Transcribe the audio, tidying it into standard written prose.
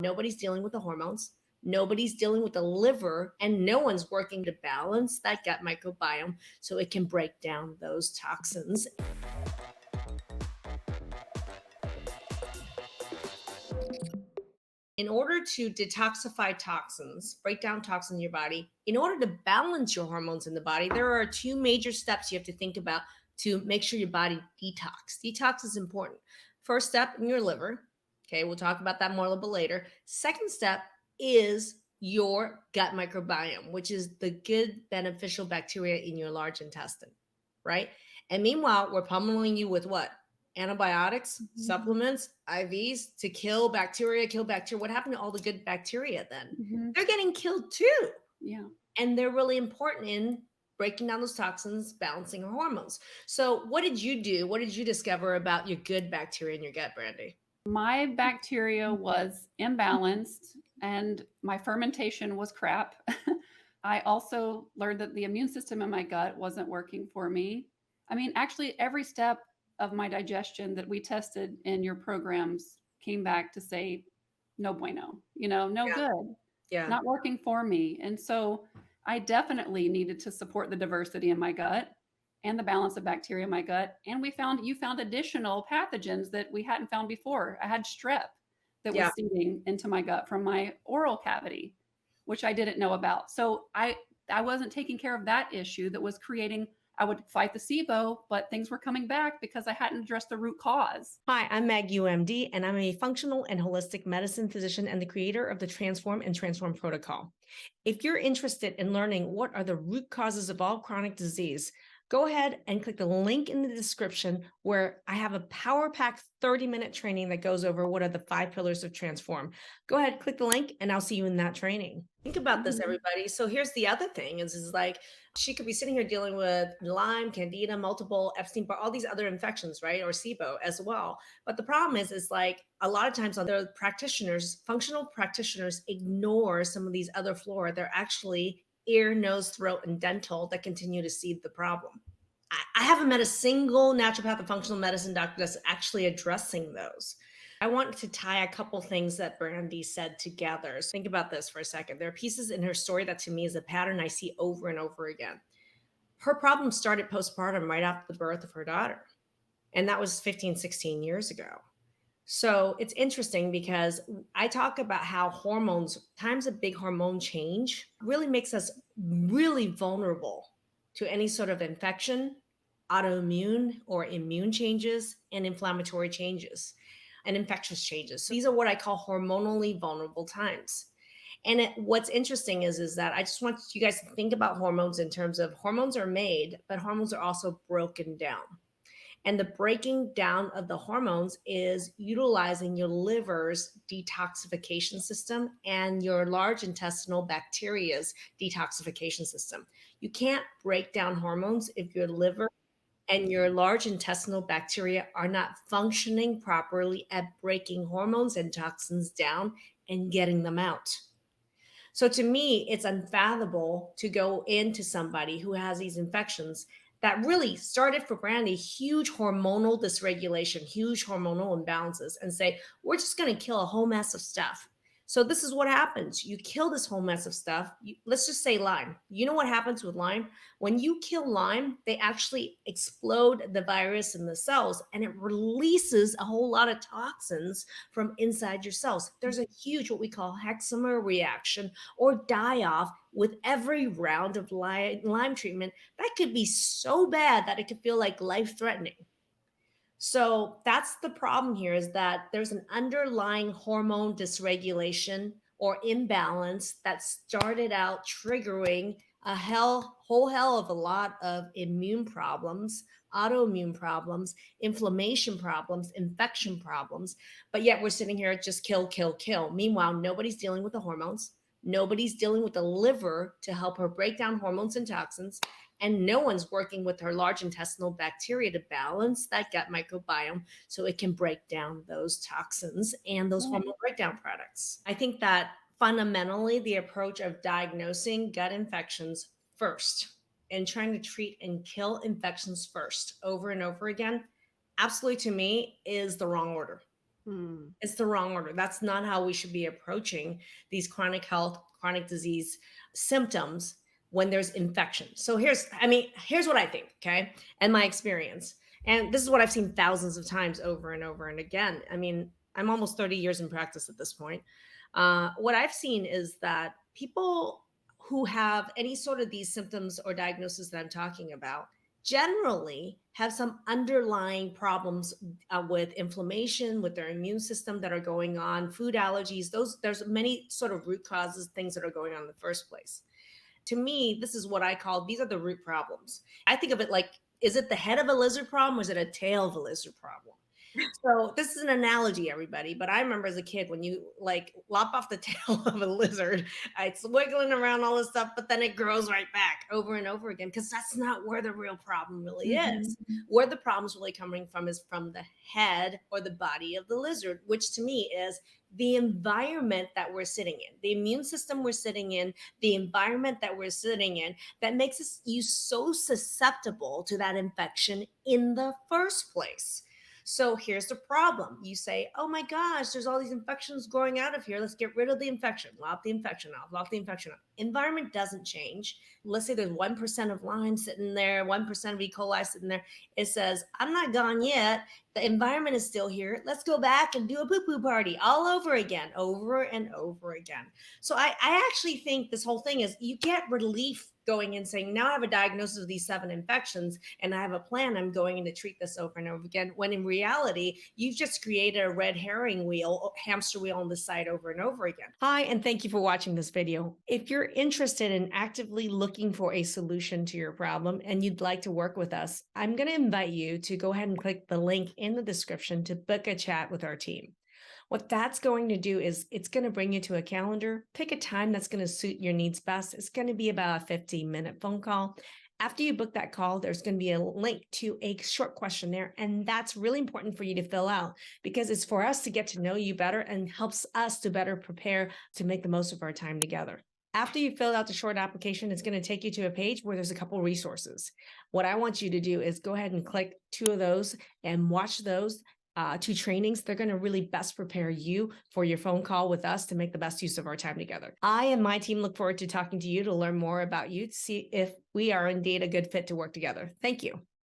Nobody's dealing with the hormones. Nobody's dealing with the liver, and no one's working to balance that gut microbiome so it can break down those toxins. In order to detoxify toxins, break down toxins in your body, in order to balance your hormones in the body, there are two major steps you have to think about to make sure your body detox. Detox is important. First step in your liver. Okay, we'll talk about that more a little bit later. Second step is your gut microbiome, which is the good beneficial bacteria in your large intestine, right? And meanwhile, we're pummeling you with what? Antibiotics, supplements, IVs to kill bacteria. What happened to all the good bacteria then? They're getting killed too. Yeah. And they're really important in breaking down those toxins, balancing our hormones. So what did you do? What did you discover about your good bacteria in your gut, Brandi? My bacteria was imbalanced and my fermentation was crap. I also learned that the immune system in my gut wasn't working for me. I mean, actually, every step of my digestion that we tested in your programs came back to say, no bueno, no Yeah. good, Yeah. not working for me. And so I definitely needed to support the diversity in my gut and the balance of bacteria in my gut. And you found additional pathogens that we hadn't found before. I had strep that Yeah. was seeping into my gut from my oral cavity, which I didn't know about. So I wasn't taking care of that issue that was creating. I would fight the SIBO, but things were coming back because I hadn't addressed the root cause. Hi, I'm Maggie UMD, and I'm a functional and holistic medicine physician and the creator of the Transform and Transform Protocol. If you're interested in learning what are the root causes of all chronic disease, go ahead and click the link in the description where I have a power pack 30-minute training that goes over what are the 5 pillars of Transform. Go ahead, click the link, and I'll see you in that training. Think about this, everybody. So here's the other thing is like she could be sitting here dealing with Lyme, Candida, multiple Epstein-Barr, all these other infections, right? Or SIBO as well. But the problem is like a lot of times other practitioners, functional practitioners ignore some of these other flora. They're actually ear, nose, throat, and dental that continue to seed the problem. I haven't met a single naturopath or functional medicine doctor that's actually addressing those. I want to tie a couple things that Brandi said together. So think about this for a second. There are pieces in her story that to me is a pattern I see over and over again. Her problem started postpartum right after the birth of her daughter. And that was 15, 16 years ago. So it's interesting because I talk about how hormones, times a big hormone change, really makes us really vulnerable to any sort of infection, autoimmune or immune changes, and inflammatory changes and infectious changes. So these are what I call hormonally vulnerable times. And what's interesting is that I just want you guys to think about hormones in terms of hormones are made, but hormones are also broken down. And the breaking down of the hormones is utilizing your liver's detoxification system and your large intestinal bacteria's detoxification system. You can't break down hormones if your liver and your large intestinal bacteria are not functioning properly at breaking hormones and toxins down and getting them out. So to me, it's unfathomable to go into somebody who has these infections that really started for Brandi, huge hormonal dysregulation, huge hormonal imbalances, and say, we're just going to kill a whole mess of stuff. So this is what happens. You kill this whole mess of stuff. Let's just say Lyme. You know what happens with Lyme? When you kill Lyme, they actually explode the virus in the cells and it releases a whole lot of toxins from inside your cells. There's a huge, what we call hexamer reaction or die off with every round of Lyme treatment. That could be so bad that it could feel like life threatening. So that's the problem here is that there's an underlying hormone dysregulation or imbalance that started out triggering a whole hell of a lot of immune problems, autoimmune problems, inflammation problems, infection problems. But yet we're sitting here just kill, kill, kill. Meanwhile, nobody's dealing with the hormones. Nobody's dealing with the liver to help her break down hormones and toxins. And no one's working with her large intestinal bacteria to balance that gut microbiome so it can break down those toxins and those hormone breakdown products. I think that fundamentally the approach of diagnosing gut infections first and trying to treat and kill infections first over and over again, absolutely to me is the wrong order. Hmm. It's the wrong order. That's not how we should be approaching these chronic health, chronic disease symptoms when there's infection. So here's what I think, okay? And my experience. And this is what I've seen thousands of times over and over and again. I mean, I'm almost 30 years in practice at this point. What I've seen is that people who have any sort of these symptoms or diagnoses that I'm talking about generally have some underlying problems with inflammation, with their immune system that are going on, food allergies. Those there's many sort of root causes, things that are going on in the first place. To me, this is what I call these are the root problems. I think of it like, is it the head of a lizard problem or is it a tail of a lizard problem? So this is an analogy, everybody. But I remember as a kid when you like lop off the tail of a lizard, it's wiggling around all this stuff, but then it grows right back over and over again because that's not where the real problem really is. Mhm. Where the problem's really coming from is from the head or the body of the lizard, which to me is the environment that we're sitting in, the immune system we're sitting in, the environment that we're sitting in that makes us you so susceptible to that infection in the first place. So here's the problem. You say, oh my gosh, there's all these infections growing out of here. Let's get rid of the infection, lock the infection off, lock the infection off. Environment doesn't change. Let's say there's 1% of Lyme sitting there, 1% of E. coli sitting there. It says, I'm not gone yet. The environment is still here. Let's go back and do a poo poo party all over again, over and over again. So I actually think this whole thing is you get relief going and saying, now I have a diagnosis of these 7 infections and I have a plan. I'm going in to treat this over and over again. When in reality, you've just created a red herring wheel, hamster wheel on the side over and over again. Hi, and thank you for watching this video. If you're interested in actively looking for a solution to your problem and you'd like to work with us, I'm going to invite you to go ahead and click the link in the description to book a chat with our team. What that's going to do is it's going to bring you to a calendar, pick a time that's going to suit your needs best. It's going to be about a 15-minute phone call. After you book that call, there's going to be a link to a short questionnaire. And that's really important for you to fill out because it's for us to get to know you better and helps us to better prepare to make the most of our time together. After you fill out the short application, it's going to take you to a page where there's a couple resources. What I want you to do is go ahead and click 2 of those and watch those 2 trainings. They're going to really best prepare you for your phone call with us to make the best use of our time together. I and my team look forward to talking to you to learn more about you to see if we are indeed a good fit to work together. Thank you.